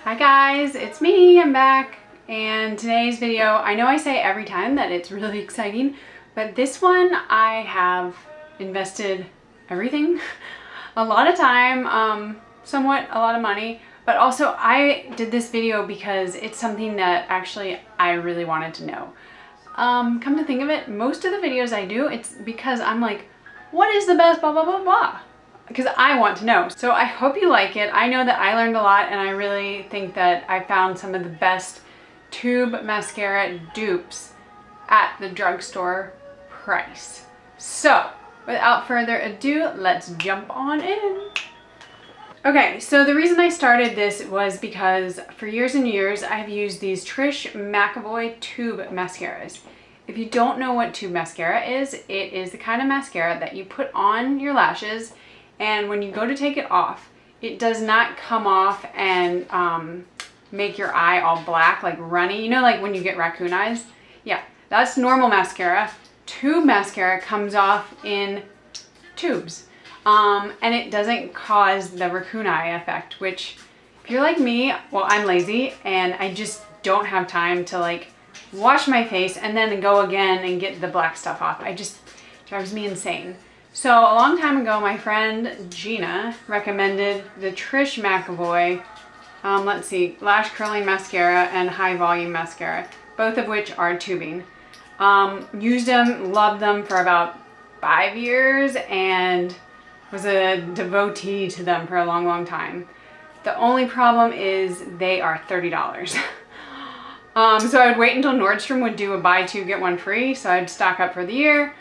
Hi guys, it's me, I'm back, and today's video, I know I say every time that it's really exciting, but this one I have invested everything, a lot of time, somewhat a lot of money, but also I did this video because it's something that actually I really wanted to know. Come to think of it, most of the videos I do, it's because I'm like, what is the best blah blah blah blah? Because I want to know. So I hope you like it. I know that I learned a lot, and I really think that I found some of the best tube mascara dupes at the drugstore price. So without further ado, let's jump on in. Okay, so the reason I started this was because for years and years I've used these Trish McEvoy tube mascaras. If you don't know what tube mascara is, it is the kind of mascara that you put on your lashes, and when you go to take it off, it does not come off and make your eye all black, like runny. You know, like when you get raccoon eyes? Yeah, that's normal mascara. Tube mascara comes off in tubes. And it doesn't cause the raccoon eye effect, which if you're like me, well, I'm lazy and I just don't have time to like wash my face and then go again and get the black stuff off. It just drives me insane. So a long time ago, my friend Gina recommended the Trish McEvoy, let's see, Lash Curling Mascara and High Volume Mascara, both of which are tubing. Used them, loved them for about 5 years, and was a devotee to them for a long, long time. The only problem is they are $30. So I would wait until Nordstrom would do a buy two, get one free, so I'd stock up for the year.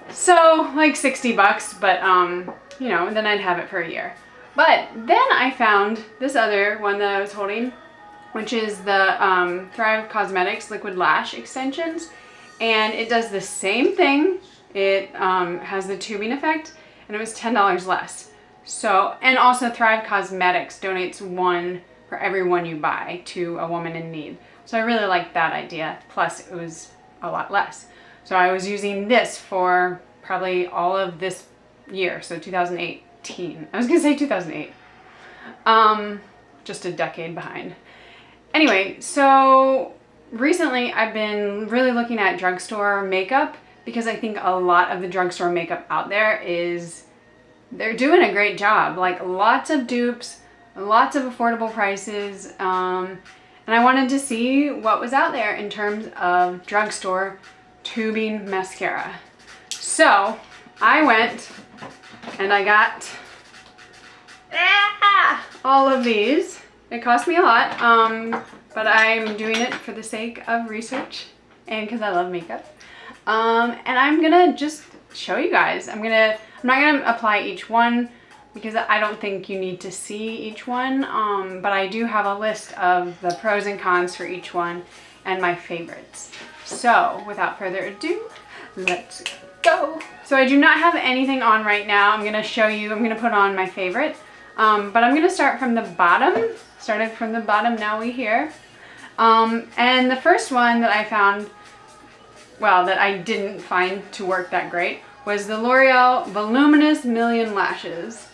So like 60 bucks, but you know, then I'd have it for a year. But then I found this other one that I was holding, which is the Thrive Cosmetics Liquid Lash Extensions. And it does the same thing. It has the tubing effect, and it was $10 less. So, and also Thrive Cosmetics donates one for every one you buy to a woman in need. So I really liked that idea. Plus it was a lot less. So I was using this for probably all of this year, so 2018. I was gonna say 2008. Just a decade behind. Anyway, so recently I've been really looking at drugstore makeup because I think a lot of the drugstore makeup out there they're doing a great job. Like lots of dupes, lots of affordable prices, and I wanted to see what was out there in terms of drugstore tubing mascara. So I went and I got all of these. It cost me a lot, but I'm doing it for the sake of research and because I love makeup. And I'm gonna just show you guys. I'm not gonna apply each one because I don't think you need to see each one, but I do have a list of the pros and cons for each one and my favorites. So without further ado, let's go. So I do not have anything on right now. I'm gonna show you, I'm gonna put on my favorite, but I'm gonna start from the bottom. Started from the bottom, now we here. And the first one that I found, well, that I didn't find to work that great, was the L'Oreal Voluminous Million Lashes.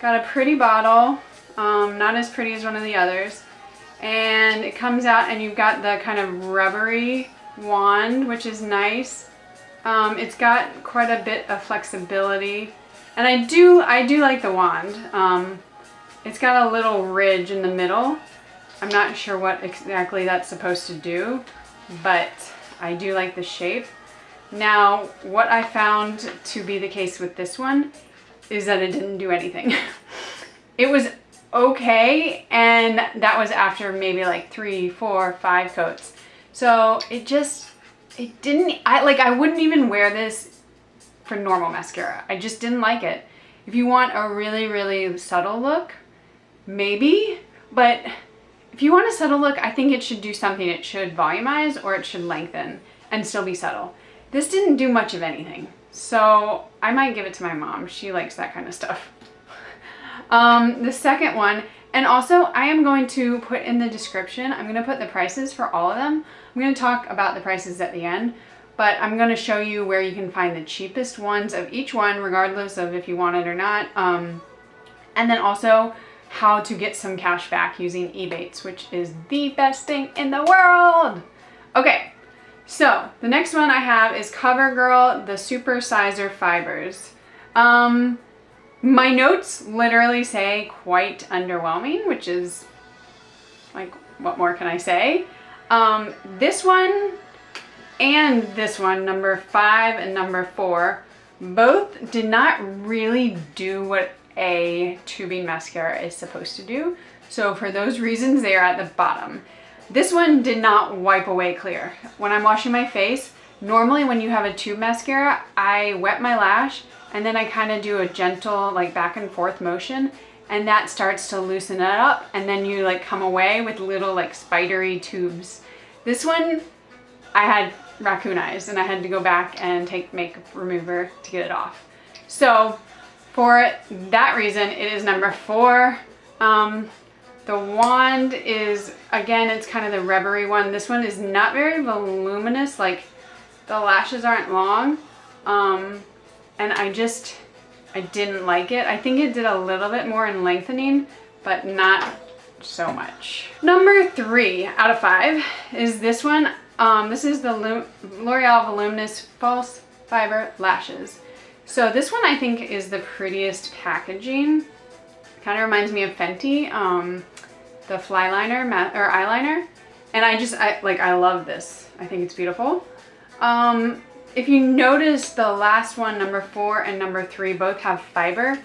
Got a pretty bottle, not as pretty as one of the others. And it comes out and you've got the kind of rubbery wand, which is nice. It's got quite a bit of flexibility, and I do like the wand. It's got a little ridge in the middle. I'm not sure what exactly that's supposed to do, but I do like the shape. Now, what I found to be the case with this one is that it didn't do anything. It was okay, and that was after maybe like 3, 4, 5 coats. So it didn't, I wouldn't even wear this for normal mascara. I just didn't like it. If you want a really, really subtle look, maybe, but if you want a subtle look, I think it should do something. It should volumize or it should lengthen and still be subtle. This didn't do much of anything. So I might give it to my mom. She likes that kind of stuff. The second one, and also I am going to put in the description, I'm going to put the prices for all of them. I'm going to talk about the prices at the end, but I'm going to show you where you can find the cheapest ones of each one, regardless of if you want it or not. And then also how to get some cash back using Ebates, which is the best thing in the world. Okay, so the next one I have is Covergirl, the Super Sizer Fibers. My notes literally say quite underwhelming, which is like, what more can I say? This one and this one, number 5 and number 4, both did not really do what a tubing mascara is supposed to do. So for those reasons, they are at the bottom. This one did not wipe away clear. When I'm washing my face, normally when you have a tube mascara, I wet my lash and then I kind of do a gentle like back and forth motion, and that starts to loosen it up, and then you like come away with little like spidery tubes. This one I had raccoon eyes and I had to go back and take makeup remover to get it off. So for that reason, it is number 4. The wand is, again, it's kind of the rubbery one. This one is not very voluminous, like the lashes aren't long. And I didn't like it. I think it did a little bit more in lengthening, but not so much. Number 3 out of 5 is this one. This is the L'Oreal Voluminous False Fiber Lashes. So this one I think is the prettiest packaging. Kind of reminds me of Fenty, the fly liner or eyeliner. And I love this. I think it's beautiful. If you notice, the last one, number 4 and number 3, both have fiber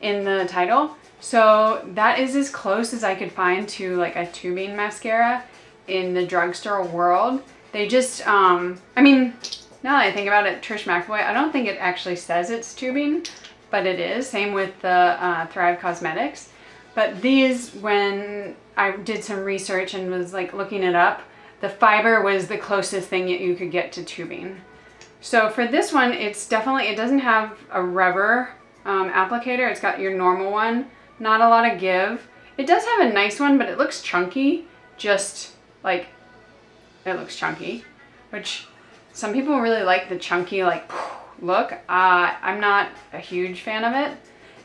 in the title. So that is as close as I could find to like a tubing mascara in the drugstore world. They just, I mean, now that I think about it, Trish McAvoy, I don't think it actually says it's tubing, but it is. Same with the Thrive Cosmetics. But these, when I did some research and was like looking it up, the fiber was the closest thing that you could get to tubing. So for this one, it's definitely, it doesn't have a rubber applicator. It's got your normal one, not a lot of give. It does have a nice one, but it looks chunky, just like, it looks chunky, which some people really like the chunky like look. I'm not a huge fan of it.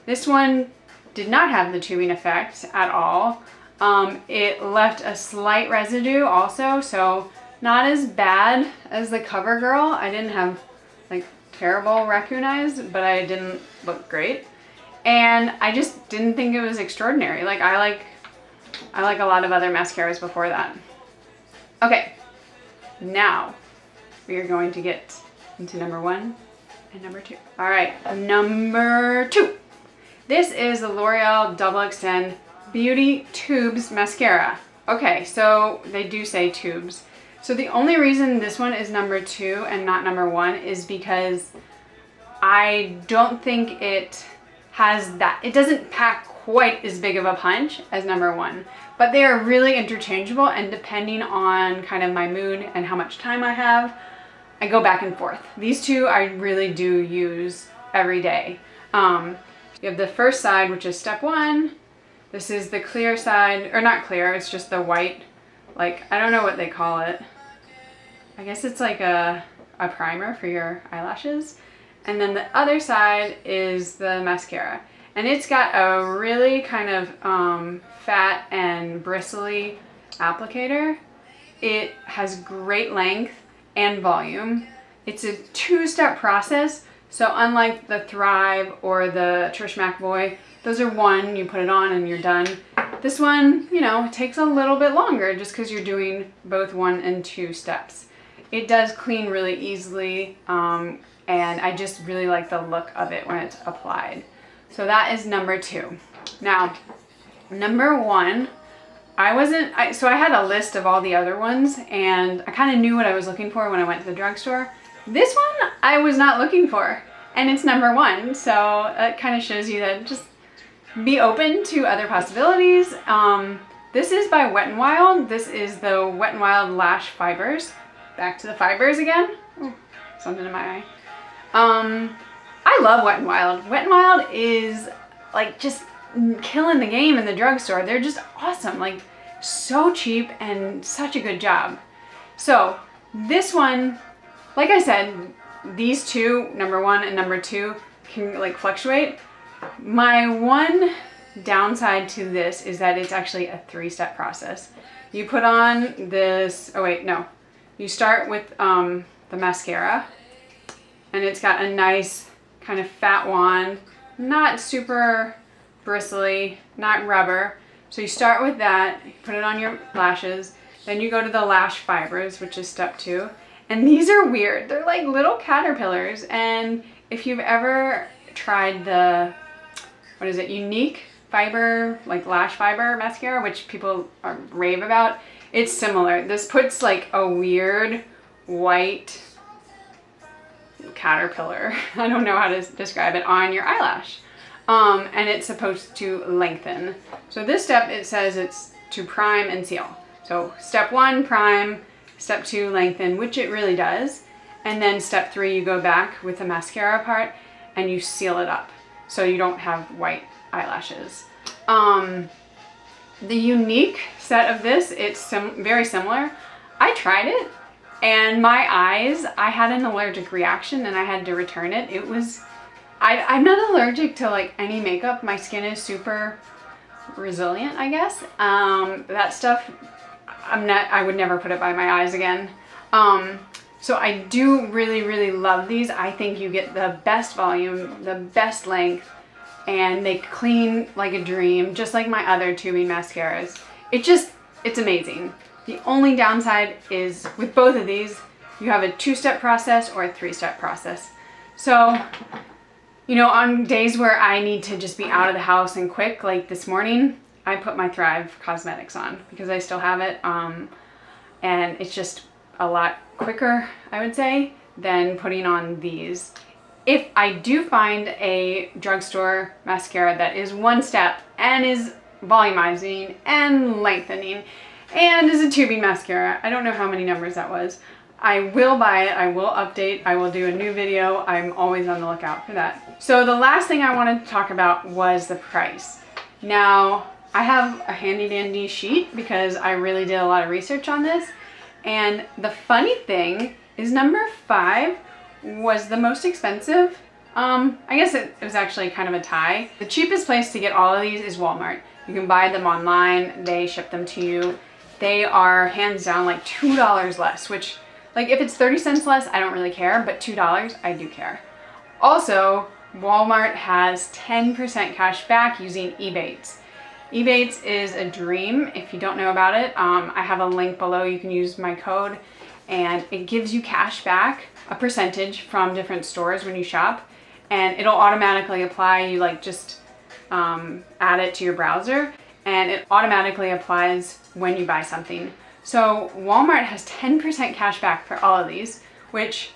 This one did not have the tubing effect at all. It left a slight residue also, so not as bad as the Covergirl. I didn't have like terrible raccoon eyes, but I didn't look great. And I just didn't think it was extraordinary. Like I like a lot of other mascaras before that. Okay, now we are going to get into number 1 and number 2. All right, number 2. This is the L'Oreal Double Extend Beauty Tubes Mascara. Okay, so they do say tubes. So the only reason this one is number 2 and not number 1 is because I don't think it has that, it doesn't pack quite as big of a punch as number 1, but they are really interchangeable, and depending on kind of my mood and how much time I have, I go back and forth. These two I really do use every day. You have the first side, which is step 1. This is the clear side, or not clear, it's just the white, like, I don't know what they call it. I guess it's like a primer for your eyelashes. And then the other side is the mascara. And it's got a really kind of fat and bristly applicator. It has great length and volume. It's a 2-step process. So unlike the Thrive or the Trish McAvoy, those are one, you put it on and you're done. This one, you know, it takes a little bit longer just because you're doing both 1 and 2 steps. It does clean really easily, and I just really like the look of it when it's applied. So that is number 2. Now, number 1, so I had a list of all the other ones, and I kind of knew what I was looking for when I went to the drugstore. This one I was not looking for, and it's number 1, so that kind of shows you that just be open to other possibilities. This is by Wet n Wild. This is the Wet n Wild Lash Fibers. Back to the fibers again. Ooh, something in my eye. I love Wet n Wild. Wet n Wild is like just killing the game in the drugstore. They're just awesome, like so cheap and such a good job. So this one, like I said, these two, number 1 and number 2, can like fluctuate. My one downside to this is that it's actually a 3-step process. You put on this, oh wait, no. You start with the mascara, and it's got a nice kind of fat wand, not super bristly, not rubber. So you start with that, put it on your lashes, then you go to the lash fibers, which is step 2. And these are weird. They're like little caterpillars. And if you've ever tried the, what is it, Unique fiber, like lash fiber mascara, which people rave about, it's similar. This puts like a weird white caterpillar, I don't know how to describe it, on your eyelash. And it's supposed to lengthen. So this step, it says it's to prime and seal. So step 1, prime, step 2, lengthen, which it really does. And then step 3, you go back with the mascara part and you seal it up so you don't have white eyelashes. The Unique set of this, it's very similar. I tried it and my eyes, I had an allergic reaction and I had to return it. It was, I'm not allergic to like any makeup. My skin is super resilient, I guess. That stuff, I would never put it by my eyes again. So I do really, really love these. I think you get the best volume, the best length, and they clean like a dream, just like my other tubing mascaras. It's amazing. The only downside is with both of these, you have a 2-step process or a 3-step process. So, you know, on days where I need to just be out of the house and quick, like this morning, I put my Thrive Cosmetics on because I still have it. And it's just a lot quicker, I would say, than putting on these. If I do find a drugstore mascara that is 1 step and is volumizing and lengthening and is a tubing mascara, I don't know how many numbers that was, I will buy it, I will update, I will do a new video. I'm always on the lookout for that. So the last thing I wanted to talk about was the price. Now, I have a handy dandy sheet because I really did a lot of research on this. And the funny thing is number 5 was the most expensive. I guess it was actually kind of a tie. The cheapest place to get all of these is Walmart. You can buy them online, they ship them to you. They are hands down like $2 less, which, like, if it's 30 cents less, I don't really care, but $2, I do care. Also, Walmart has 10% cash back using Ebates. Ebates is a dream. If you don't know about it, I have a link below. You can use my code and it gives you cash back, a percentage from different stores when you shop, and it'll automatically apply. You like just add it to your browser and it automatically applies when you buy something. So Walmart has 10% cash back for all of these, which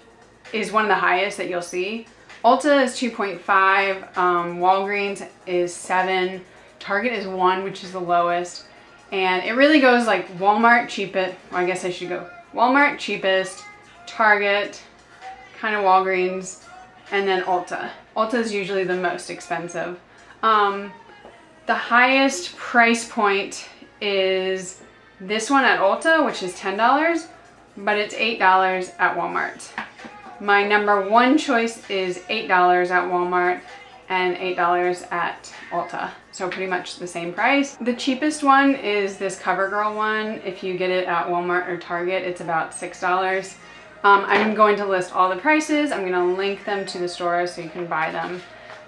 is one of the highest that you'll see. Ulta is 2.5, Walgreens is 7, Target is 1, which is the lowest. And it really goes like Walmart cheapest, well, I guess I should go Walmart cheapest, Target, kind of Walgreens, and then Ulta. Ulta is usually the most expensive. The highest price point is this one at Ulta, which is $10, but it's $8 at Walmart. My number 1 choice is $8 at Walmart and $8 at Ulta. So pretty much the same price. The cheapest one is this Covergirl one. If you get it at Walmart or Target, it's about $6. I'm going to list all the prices. I'm gonna link them to the stores so you can buy them.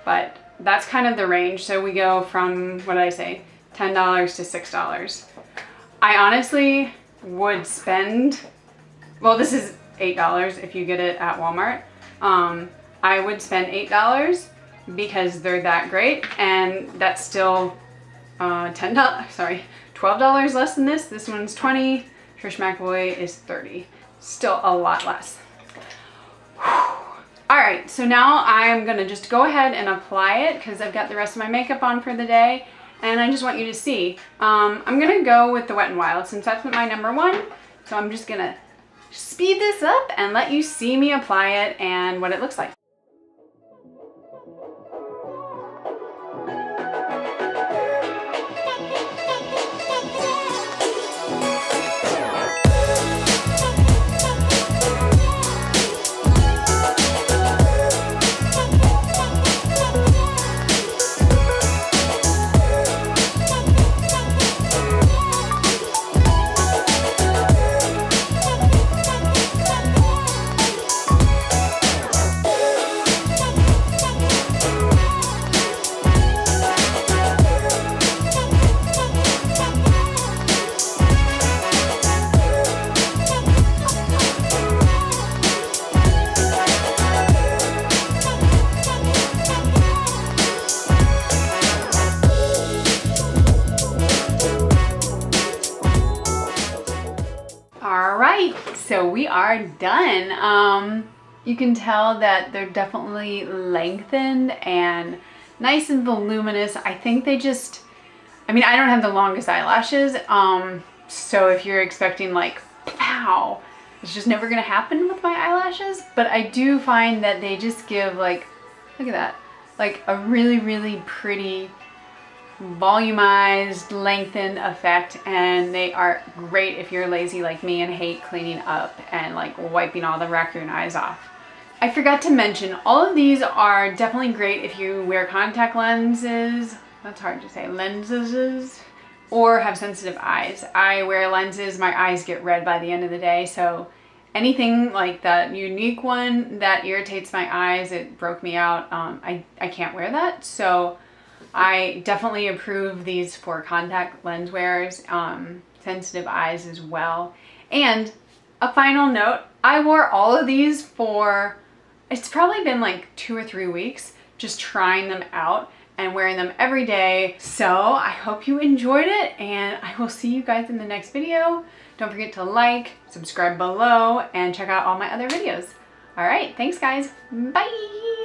But that's kind of the range. So we go from, what did I say, $10 to $6. I honestly would spend, well, this is $8 if you get it at Walmart. I would spend $8 because they're that great, and that's still $12 less than this. This one's $20, Trish McAvoy is $30. Still a lot less. All right, so now I'm gonna just go ahead and apply it because I've got the rest of my makeup on for the day, and I just want you to see. I'm gonna go with the Wet n Wild since that's my number 1. So I'm just gonna speed this up and let you see me apply it and what it looks like. right, so we are done. You can tell that they're definitely lengthened and nice and voluminous. I think they just, I mean, I don't have the longest eyelashes, so if you're expecting like, pow, it's just never gonna happen with my eyelashes, but I do find that they just give like, look at that, like a really, really pretty volumized, lengthened effect, and they are great if you're lazy like me and hate cleaning up and like wiping all the raccoon eyes off. I forgot to mention, all of these are definitely great if you wear contact lenses, that's hard to say, lenses, or have sensitive eyes. I wear lenses, my eyes get red by the end of the day, so anything like that unique one that irritates my eyes, it broke me out, I can't wear that, so I definitely approve these for contact lens wearers, sensitive eyes as well. And a final note, I wore all of these for, it's probably been like 2 or 3 weeks, just trying them out and wearing them every day. So I hope you enjoyed it, and I will see you guys in the next video. Don't forget to like, subscribe below, and check out all my other videos. All right, thanks guys, bye.